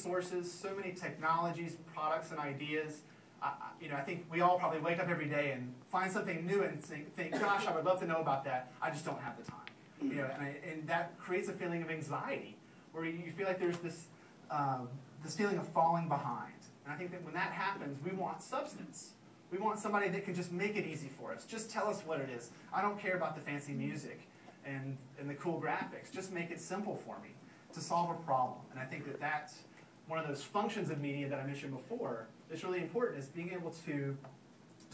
sources, so many technologies, products, and ideas. I think we all probably wake up every day and find something new and think, gosh, I would love to know about that. I just don't have the time. And that creates a feeling of anxiety, where you feel like there's this feeling of falling behind. And I think that when that happens, we want substance. We want somebody that can just make it easy for us. Just tell us what it is. I don't care about the fancy music and the cool graphics. Just make it simple for me to solve a problem. And I think that that's one of those functions of media that I mentioned before that's really important, is being able to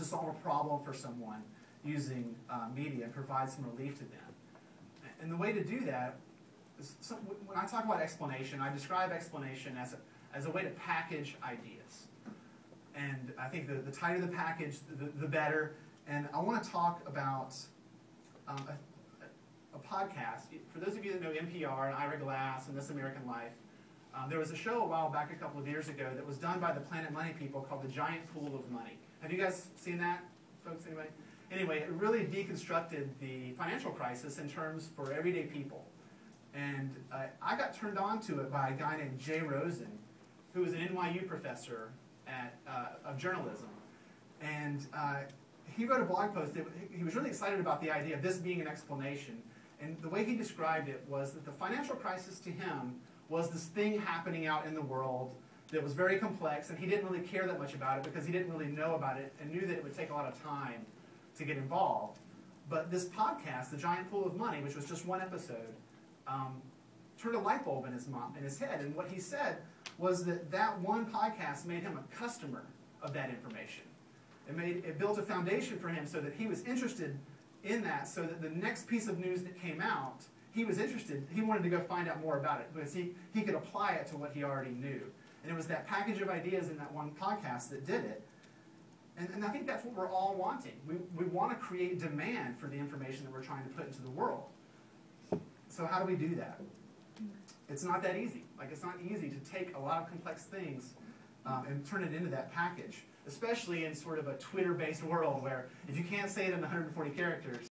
solve a problem for someone using media and provide some relief to them. And the way to do that is, when I talk about explanation, I describe explanation as a way to package ideas. And I think the tighter the package, the better. And I want to talk about a podcast. For those of you that know NPR and Ira Glass and This American Life, there was a show a while back, a couple of years ago, that was done by the Planet Money people called The Giant Pool of Money. Have you guys seen that, folks? Anybody? Anyway, it really deconstructed the financial crisis in terms for everyday people. And I got turned on to it by a guy named Jay Rosen, who was an NYU professor of journalism. And he wrote a blog post that he was really excited about the idea of this being an explanation. And the way he described it was that the financial crisis to him was this thing happening out in the world that was very complex, and he didn't really care that much about it because he didn't really know about it and knew that it would take a lot of time to get involved. But this podcast, The Giant Pool of Money, which was just one episode, turned a light bulb in his head. And what he said was that one podcast made him a customer of that information. It built a foundation for him so that he was interested in that, so that the next piece of news that came out, he was interested. He wanted to go find out more about it because he could apply it to what he already knew. And it was that package of ideas in that one podcast that did it. And I think that's what we're all wanting. We want to create demand for the information that we're trying to put into the world. So how do we do that? It's not that easy. Like, it's not easy to take a lot of complex things and turn it into that package, especially in sort of a Twitter-based world where if you can't say it in 140 characters,